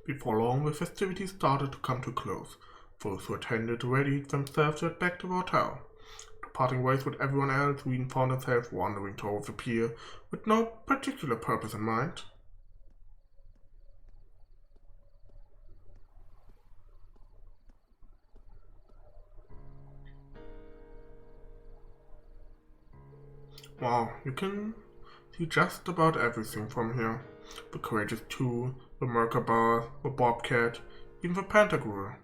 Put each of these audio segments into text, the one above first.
Before long, the festivities started to come to a close. Those who attended readied themselves to head back to the hotel. Parting ways with everyone else, Rean found himself wandering towards the pier with no particular purpose in mind. Wow, you can see just about everything from here. The Courageous 2, the Merkaba, the Bobcat, even the Pentagram.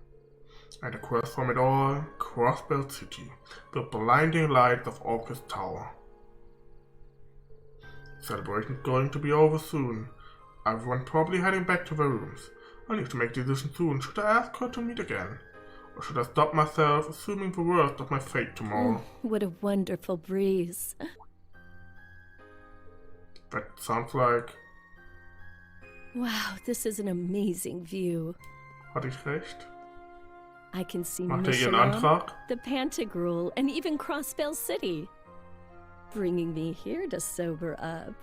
And across from it all, Crossbell City, the blinding lights of Orcus Tower. The celebration's going to be over soon. Everyone probably heading back to their rooms. I need to make a decision soon. Should I ask her to meet again? Or should I stop myself, assuming the worst of my fate tomorrow? What a wonderful breeze. That sounds like... Wow, this is an amazing view. Hatte ich recht? I can see Macht ihr ihren Michelin, Antrag? the Pantagruel, and even Crossbell City. Bringing me here to sober up.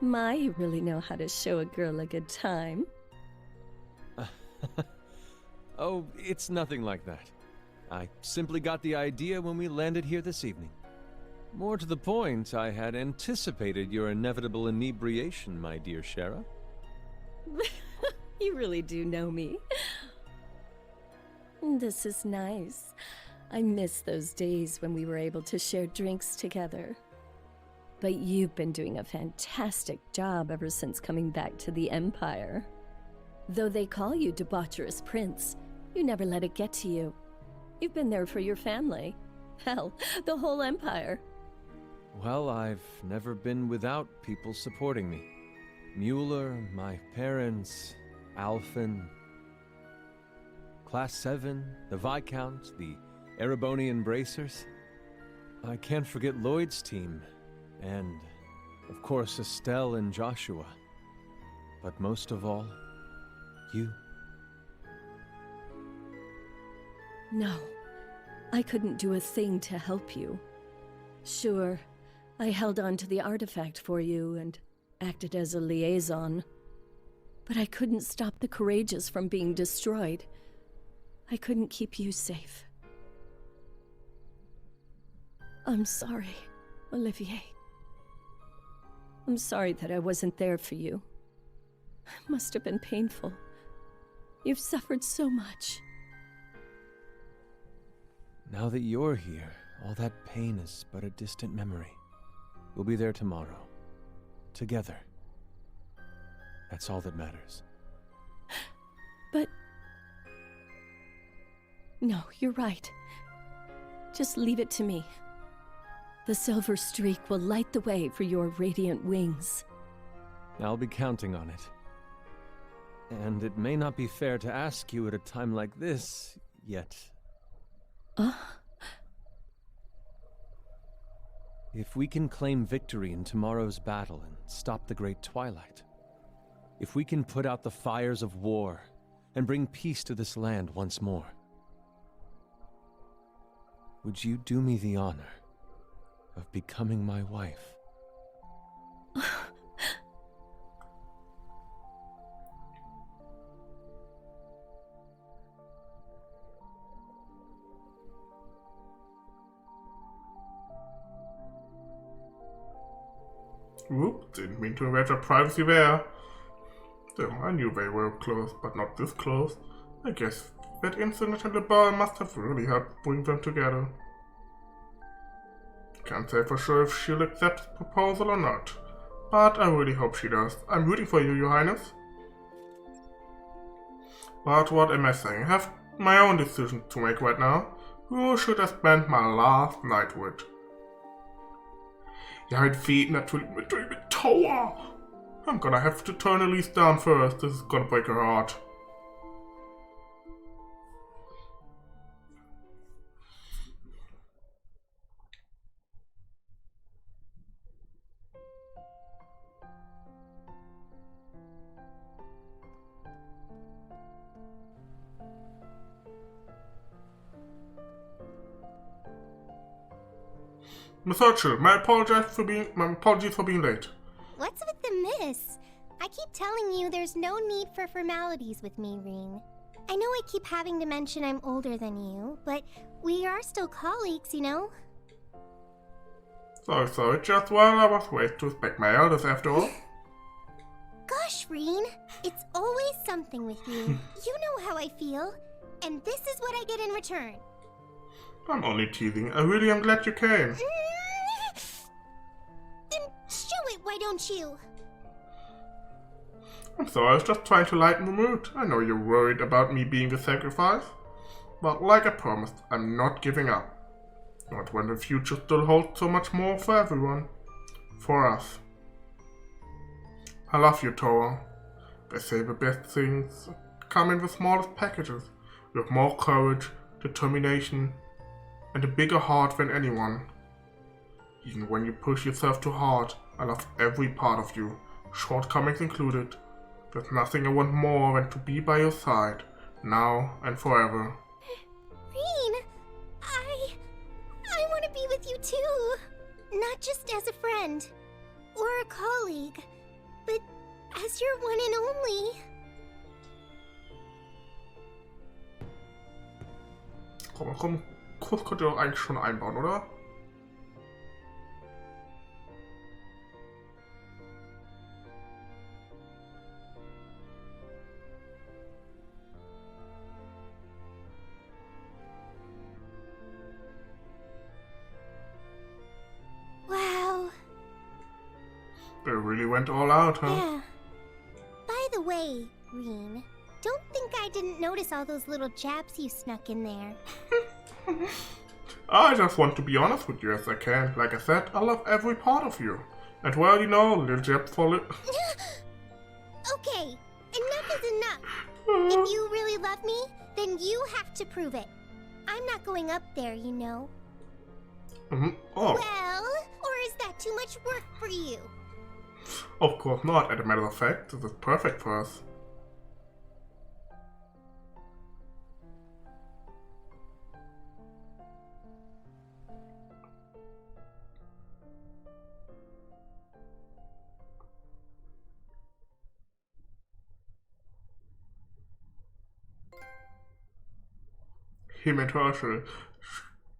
My, you really know how to show a girl a good time. Oh, it's nothing like that. I simply got the idea when we landed here this evening. More to the point, I had anticipated your inevitable inebriation, my dear Shara. You really do know me. This is nice. I miss those days when we were able to share drinks together. But you've been doing a fantastic job ever since coming back to the Empire. Though they call you debaucherous prince, you never let it get to you. You've been there for your family. Hell, the whole Empire. Well, I've never been without people supporting me. Mueller, my parents, Alphen, Class 7, the Viscount, the Erebonian Bracers. I can't forget Lloyd's team, and, of course, Estelle and Joshua. But most of all, you. No, I couldn't do a thing to help you. Sure, I held on to the artifact for you and acted as a liaison. But I couldn't stop the Courageous from being destroyed. I couldn't keep you safe. I'm sorry, Olivier. I'm sorry that I wasn't there for you. It must have been painful. You've suffered so much. Now that you're here, all that pain is but a distant memory. We'll be there tomorrow. Together. That's all that matters. But... No, you're right. Just leave it to me. The silver streak will light the way for your radiant wings. I'll be counting on it. And it may not be fair to ask you at a time like this, yet. If we can claim victory in tomorrow's battle and stop the Great Twilight, if we can put out the fires of war and bring peace to this land once more, would you do me the honor of becoming my wife? Whoop, didn't mean to invade your privacy there. Still, I knew they were close, but not this close. I guess that incident at the bar must have really helped bring them together. Can't say for sure if she'll accept the proposal or not, but I really hope she does. I'm rooting for you, Your Highness. But what am I saying? I have my own decision to make right now. Who should I spend my last night with? Ja, mit Fee, natürlich mit Towa. I'm gonna have to turn Elise down first. This is gonna break her heart. Miss Urchill, my apologies for being late. What's with the miss? I keep telling telling you there's no need for formalities with me, Rean. I know I keep having to mention I'm older than you, but we are still colleagues, you know? So, just while I was waiting to respect my elders after all. Gosh, Rean, it's always something with you. You know how I feel, and this is what I get in return. I'm only teasing. I really am glad you came. Then show it, why don't you? I'm sorry, I was just trying to lighten the mood. I know you're worried about me being the sacrifice. But like I promised, I'm not giving up. Not when the future still holds so much more for everyone. For us. I love you, Towa. They say the best things come in the smallest packages. You have more courage, determination, and a bigger heart than anyone. Even when you push yourself too hard, I love every part of you, shortcomings included. There's nothing I want more than to be by your side, now and forever. Rean, I want to be with you too. Not just as a friend, or a colleague, but as your one and only. Komm, Kuss könnt ihr doch eigentlich schon einbauen, oder? Wow. They really went all out, huh? Yeah. By the way, Rean, don't think I didn't notice all those little jabs you snuck in there. I just want to be honest with you as I can. Like I said, I love every part of you. And well, you know, little jab for Okay, enough is enough. If you really love me, then you have to prove it. I'm not going up there, you know. Oh, Well, or is that too much work for you? of course not. As a matter of fact, this is perfect for us. Him and Herschel.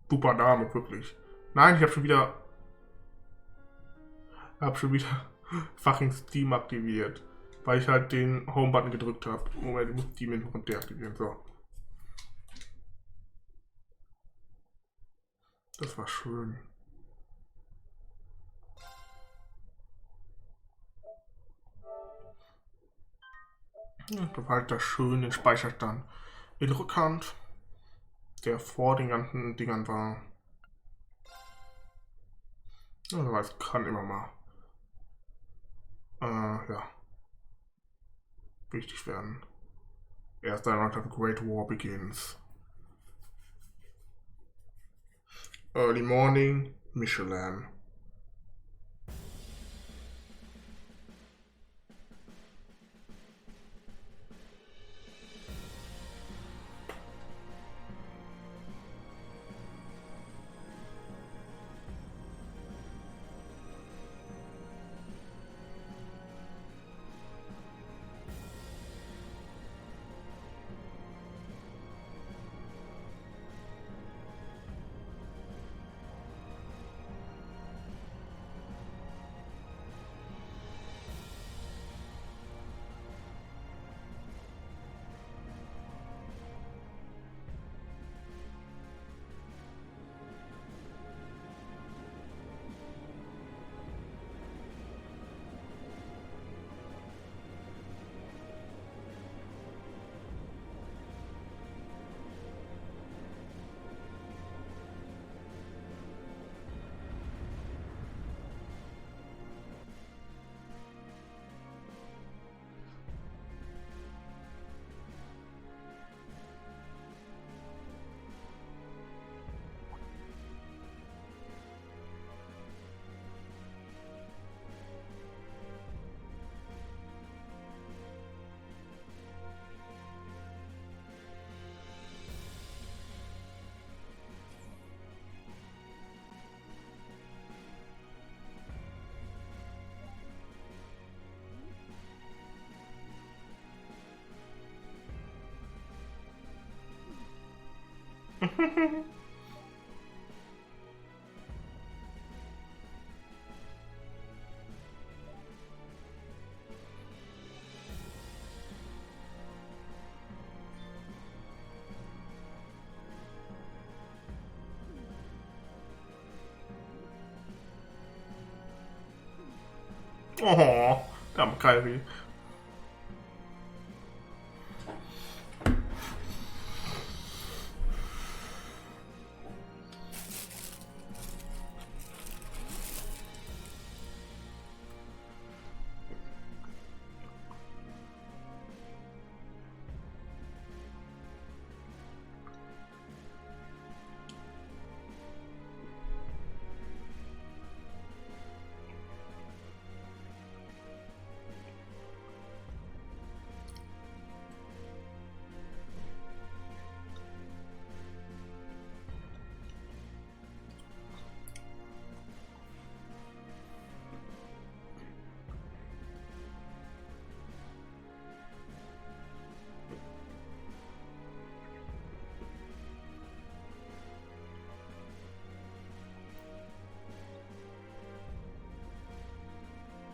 Super Name, wirklich. Nein, ich habe schon wieder fucking Steam aktiviert. Weil ich halt den Home-Button gedrückt habe. Moment, ich muss Steam und deaktivieren. So. Das war schön. Ja, da war halt da schön den Speicherstand in Rückhand, der vor den ganzen Dingern war. Ja, wer weiß, kann immer mal ja, wichtig werden. Erst einmal the Great War begins. Early morning, Michelin. Oh, der arme Kyrie.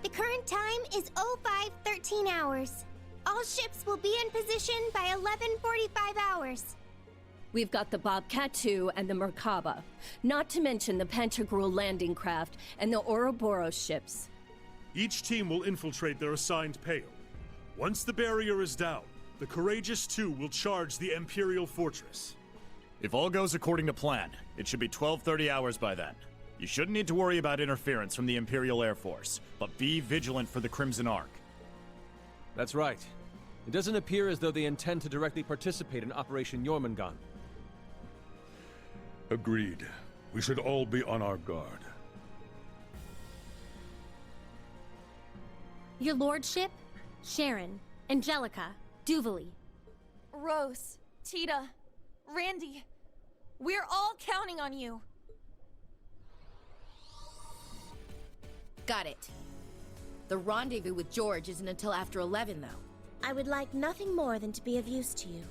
The current time is 05:13 hours. All ships will be in position by 11:45 hours. We've got the Bobcat 2 and the Merkaba, not to mention the Pantagruel landing craft and the Ouroboros ships. Each team will infiltrate their assigned pale. Once the barrier is down, the Courageous 2 will charge the Imperial Fortress. If all goes according to plan, it should be 12:30 hours by then. You shouldn't need to worry about interference from the Imperial Air Force, but be vigilant for the Crimson Ark. That's right. It doesn't appear as though they intend to directly participate in Operation Jormungand. Agreed. We should all be on our guard. Your lordship, Sharon, Angelica, Duvally. Rose, Tita, Randy, we're all counting on you. Got it. The rendezvous with George isn't until after 11, though. I would like nothing more than to be of use to you.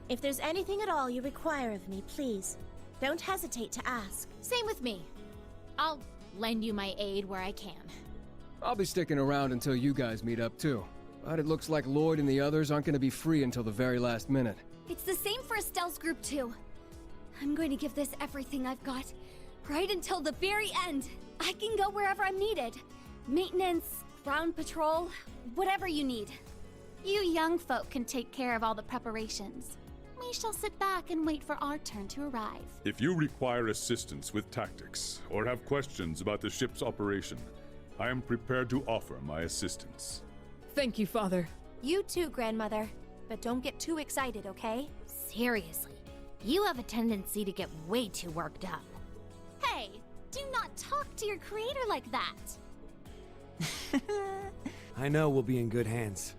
If there's anything at all you require of me, please, don't hesitate to ask. Same with me. I'll lend you my aid where I can. I'll be sticking around until you guys meet up, too. But it looks like Lloyd and the others aren't going to be free until the very last minute. It's the same for Estelle's group, too. I'm going to give this everything I've got, right until the very end. I can go wherever I'm needed. Maintenance, ground patrol, whatever you need. You young folk can take care of all the preparations. We shall sit back and wait for our turn to arrive. If you require assistance with tactics, or have questions about the ship's operation, I am prepared to offer my assistance. Thank you, Father. You too, Grandmother. But don't get too excited, okay? Seriously, you have a tendency to get way too worked up. Hey, do not talk to your creator like that. I know we'll be in good hands.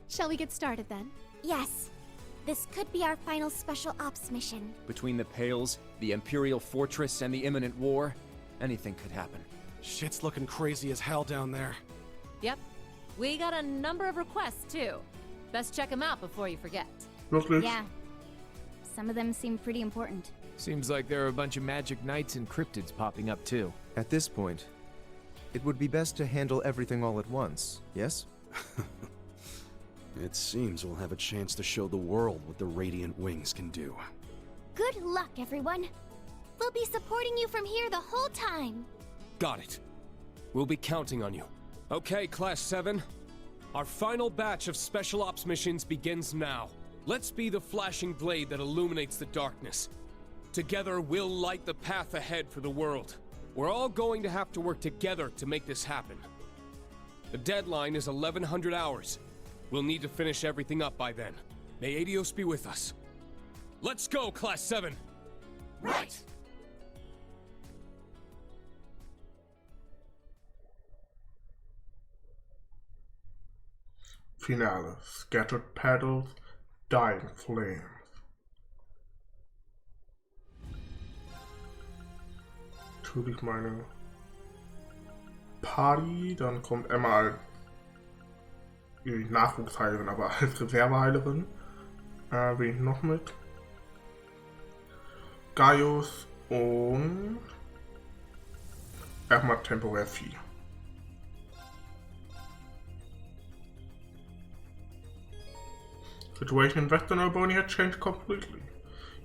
Shall we get started then? Yes. This could be our final special ops mission. Between the Pales, the Imperial Fortress, and the imminent war, anything could happen. Shit's looking crazy as hell down there. Yep. We got a number of requests, too. Best check them out before you forget. Wirklich? Yeah. Some of them seem pretty important. Seems like there are a bunch of magic knights and cryptids popping up, too. At this point, it would be best to handle everything all at once, yes? It seems we'll have a chance to show the world what the Radiant Wings can do. Good luck, everyone. We'll be supporting you from here the whole time. Got it. We'll be counting on you. Okay, Class 7. Our final batch of Special Ops missions begins now. Let's be the flashing blade that illuminates the darkness. Together, we'll light the path ahead for the world. We're all going to have to work together to make this happen. The deadline is 1100 hours. We'll need to finish everything up by then. May Adios be with us. Let's go, Class 7! Right! Finale. Scattered petals, dying flames. Tue ich meine Party, dann kommt Emma als Nachwuchsheilerin, aber als Reserveheilerin. Wen noch mit? Gaius und erstmal temporär 4. Situation in Western Albania had changed completely.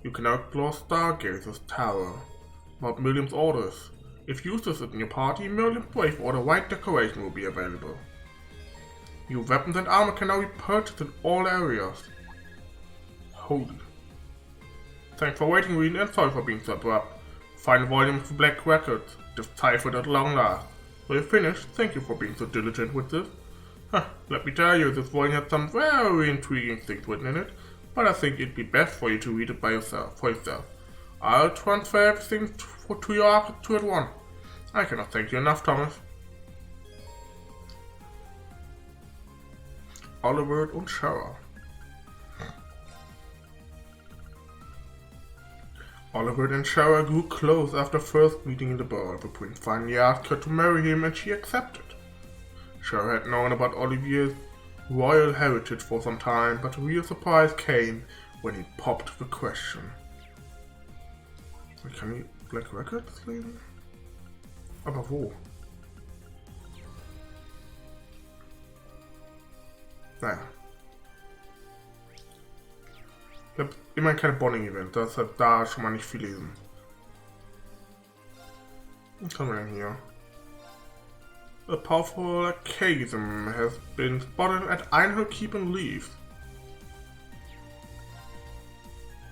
You can outlaw Stargazer's tower. About Miriam's orders. If users in your party, Miriam's wave or the white decoration will be available. New weapons and armor can now be purchased in all areas. Holy. Thanks for waiting, Rean, and sorry for being so abrupt. Final volume of Black Records, deciphered at long last. When you're finished, thank you for being so diligent with this. Let me tell you, this volume has some very intriguing things written in it, but I think it'd be best for you to read it for yourself. I'll transfer everything to your arc to at once. I cannot thank you enough, Thomas. Oliver und Shara. Oliver and Shara grew close after first meeting in the bar. The prince finally asked her to marry him and she accepted. Shara had known about Olivier's royal heritage for some time, but a real surprise came when he popped the question. Kann ich Black Records lesen? Aber wo? Naja. Ich habe immerhin keine Bonding-Event, das hat da schon mal nicht viel lesen. Was haben wir denn hier? A powerful archaism has been spotted at Einhell Keep and Leave.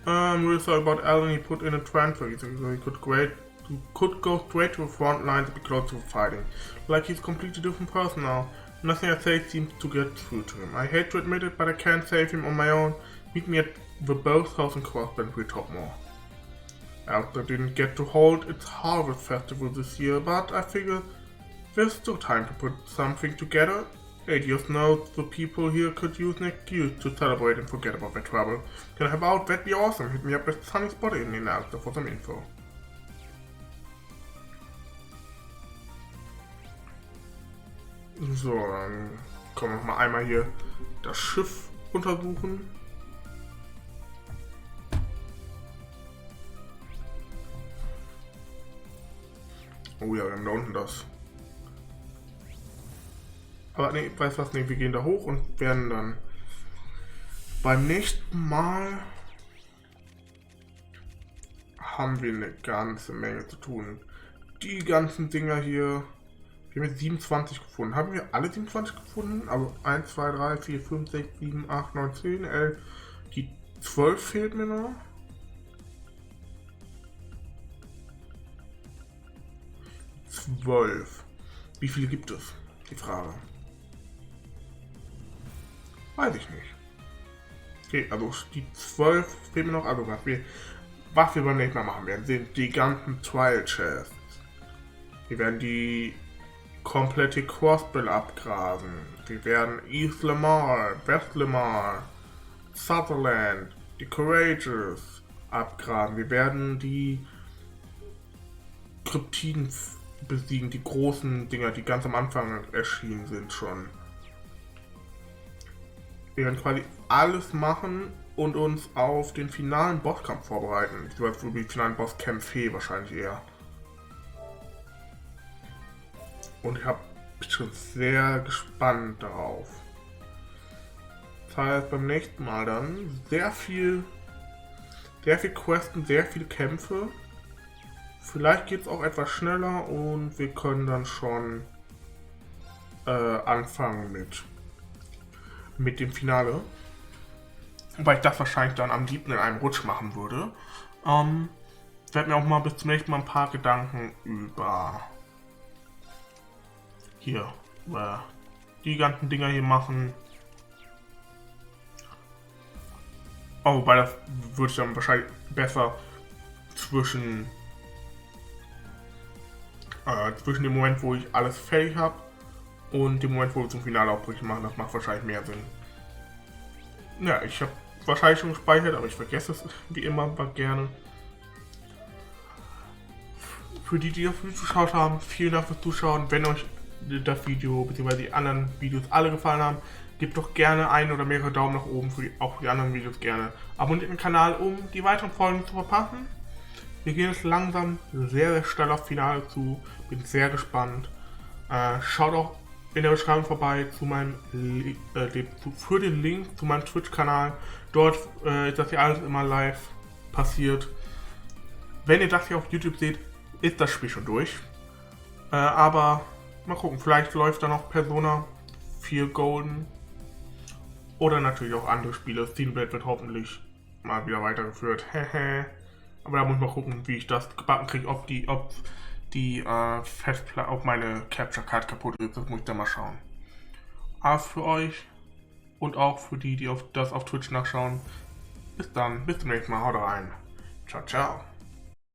I'm really sorry about Alan. He put in a transfer so he could go straight to the front line to be close to the fighting. Like he's a completely different person now. Nothing I say seems to get through to him. I hate to admit it, but I can't save him on my own. Meet me at the Both House in Crossbend, we'll talk more. Alta didn't get to hold its Harvest Festival this year, but I figure there's still time to put something together. Adios knows the people here could use an excuse to celebrate and forget about their trouble. Can I help out? That'd be awesome. Hit me up at Sunny Spot in Alta for some info. So, dann können wir noch mal einmal hier das Schiff untersuchen. Oh ja, wir haben da unten das. Aber ne, weißt du was, ne, wir gehen da hoch und werden dann beim nächsten Mal haben wir eine ganze Menge zu tun. Die ganzen Dinger hier. Wir haben jetzt 27 gefunden. Haben wir alle 27 gefunden? Also 1, 2, 3, 4, 5, 6, 7, 8, 9, 10, 11. Die 12 fehlt mir noch. Wie viele gibt es? Die Frage. Weiß ich nicht. Okay, also die 12 fehlen mir noch. Also was wir beim nächsten Mal machen werden, sind die ganzen Trial Chests. Wir werden die komplette Crossbill abgrasen. Wir werden East Lamar, West Lamar, Sutherland, die Courageous abgrasen. Wir werden die Kryptiden besiegen, die großen Dinger, die ganz am Anfang erschienen sind schon. Wir werden quasi alles machen und uns auf den finalen Bosskampf vorbereiten. Ich weiß, die finalen Bosskämpfe wahrscheinlich eher. Und ich bin schon sehr gespannt darauf. Das heißt, beim nächsten Mal dann sehr viel Questen, sehr viele Kämpfe. Vielleicht geht es auch etwas schneller und wir können dann schon anfangen mit dem Finale. Weil ich das wahrscheinlich dann am liebsten in einem Rutsch machen würde. Ich werde mir auch mal bis zum nächsten Mal ein paar Gedanken über die ganzen Dinger hier machen. Oh, wobei das würde ich dann wahrscheinlich besser zwischen dem Moment, wo ich alles fertig habe und dem Moment, wo wir zum Finale Aufbrüche machen. Das macht wahrscheinlich mehr Sinn. Ja, ich habe wahrscheinlich schon gespeichert, aber ich vergesse es wie immer gerne. Für die das Video geschaut haben, vielen Dank fürs Zuschauen. Wenn euch das Video bzw. die anderen Videos alle gefallen haben, gebt doch gerne einen oder mehrere Daumen nach oben, auch für die anderen Videos gerne. Abonniert den Kanal, um die weiteren Folgen zu verpassen. Wir gehen jetzt langsam sehr, sehr schnell auf Finale zu. Bin sehr gespannt. Schaut auch in der Beschreibung vorbei zu meinem für den Link zu meinem Twitch-Kanal. Dort ist das hier alles immer live passiert. Wenn ihr das hier auf YouTube seht, ist das Spiel schon durch. Aber mal gucken, vielleicht läuft da noch Persona 4 Golden. Oder natürlich auch andere Spiele. Steamblade wird hoffentlich mal wieder weitergeführt. Aber da muss ich mal gucken, wie ich das gebacken kriege, ob die Festplatte, ob meine Capture Card kaputt ist. Das muss ich dann mal schauen. Aber für euch und auch für die auf Twitch nachschauen. Bis dann, bis zum nächsten Mal. Haut rein. Ciao, ciao.